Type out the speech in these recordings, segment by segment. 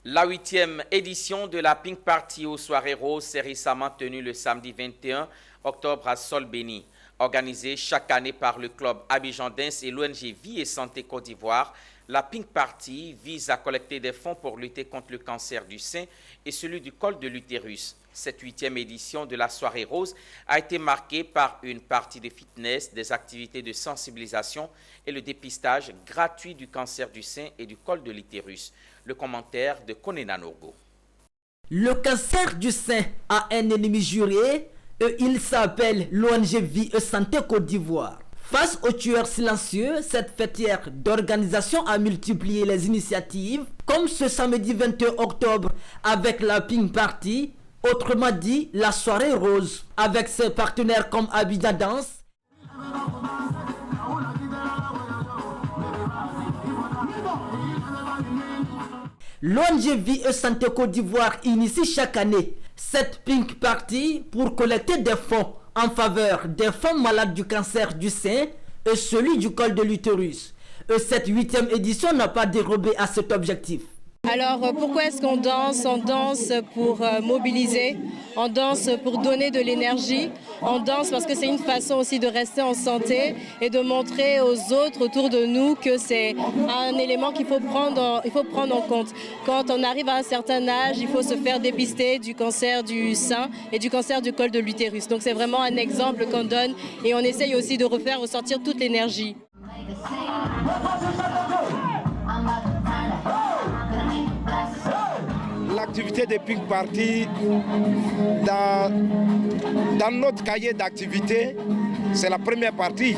La 8e édition de la Pink Party aux Soirées Roses s'est récemment tenue le samedi 21 octobre à Sol-Béni. Organisée chaque année par le club Abidjan Dance et l'ONG Vie et Santé Côte d'Ivoire, la Pink Party vise à collecter des fonds pour lutter contre le cancer du sein et celui du col de l'utérus. Cette 8e édition de la Soirée Rose a été marquée par une partie de fitness, des activités de sensibilisation et le dépistage gratuit du cancer du sein et du col de l'utérus. Le commentaire de Konena Norgo. Le cancer du sein a un ennemi juré et il s'appelle l'ONG Vie et Santé Côte d'Ivoire. Face aux tueurs silencieux, cette fêtière d'organisation a multiplié les initiatives, comme ce samedi 21 octobre avec la Pink Party, autrement dit la Soirée Rose, avec ses partenaires comme Abidjan Dance, l'ONG Vie et Santé Côte d'Ivoire initie chaque année cette Pink Party pour collecter des fonds en faveur des femmes malades du cancer du sein et celui du col de l'utérus. Et cette 8e édition n'a pas dérobé à cet objectif. Alors pourquoi est-ce qu'on danse? On danse pour mobiliser, on danse pour donner de l'énergie, on danse parce que c'est une façon aussi de rester en santé et de montrer aux autres autour de nous que c'est un élément qu'il faut prendre en compte. Quand on arrive à un certain âge, il faut se faire dépister du cancer du sein et du cancer du col de l'utérus. Donc c'est vraiment un exemple qu'on donne et on essaye aussi de refaire ressortir toute l'énergie. L'activité des Pink Party, dans notre cahier d'activité, c'est la première partie,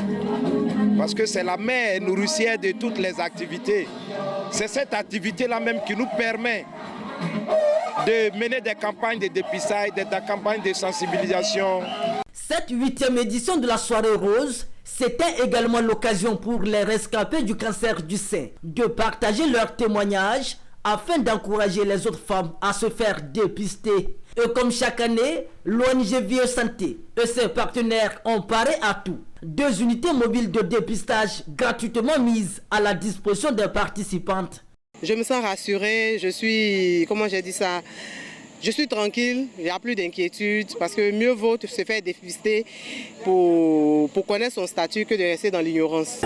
parce que c'est la mère nourricière de toutes les activités. C'est cette activité-là même qui nous permet de mener des campagnes de dépistage, des campagnes de sensibilisation. Cette 8e édition de la Soirée Rose, c'était également l'occasion pour les rescapés du cancer du sein de partager leurs témoignages afin d'encourager les autres femmes à se faire dépister. Et comme chaque année, l'ONG Vie et Santé et ses partenaires ont paré à tout. 2 unités mobiles de dépistage gratuitement mises à la disposition des participantes. Je me sens rassurée, je suis tranquille, il n'y a plus d'inquiétude parce que mieux vaut se faire dépister pour connaître son statut que de rester dans l'ignorance.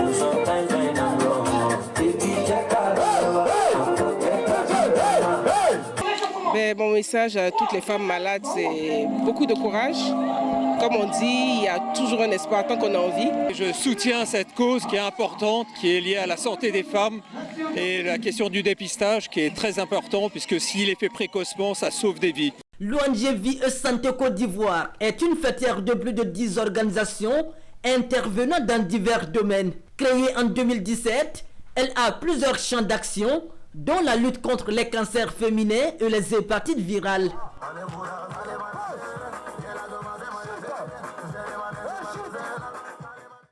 Mon message à toutes les femmes malades, c'est beaucoup de courage. Comme on dit, il y a toujours un espoir tant qu'on a envie. Je soutiens cette cause qui est importante, qui est liée à la santé des femmes et la question du dépistage qui est très important puisque s'il est fait précocement, ça sauve des vies. L'ONG Vie et Santé Côte d'Ivoire est une fêtière de plus de 10 organisations intervenant dans divers domaines. Créée en 2017, elle a plusieurs champs d'action, dont la lutte contre les cancers féminins et les hépatites virales.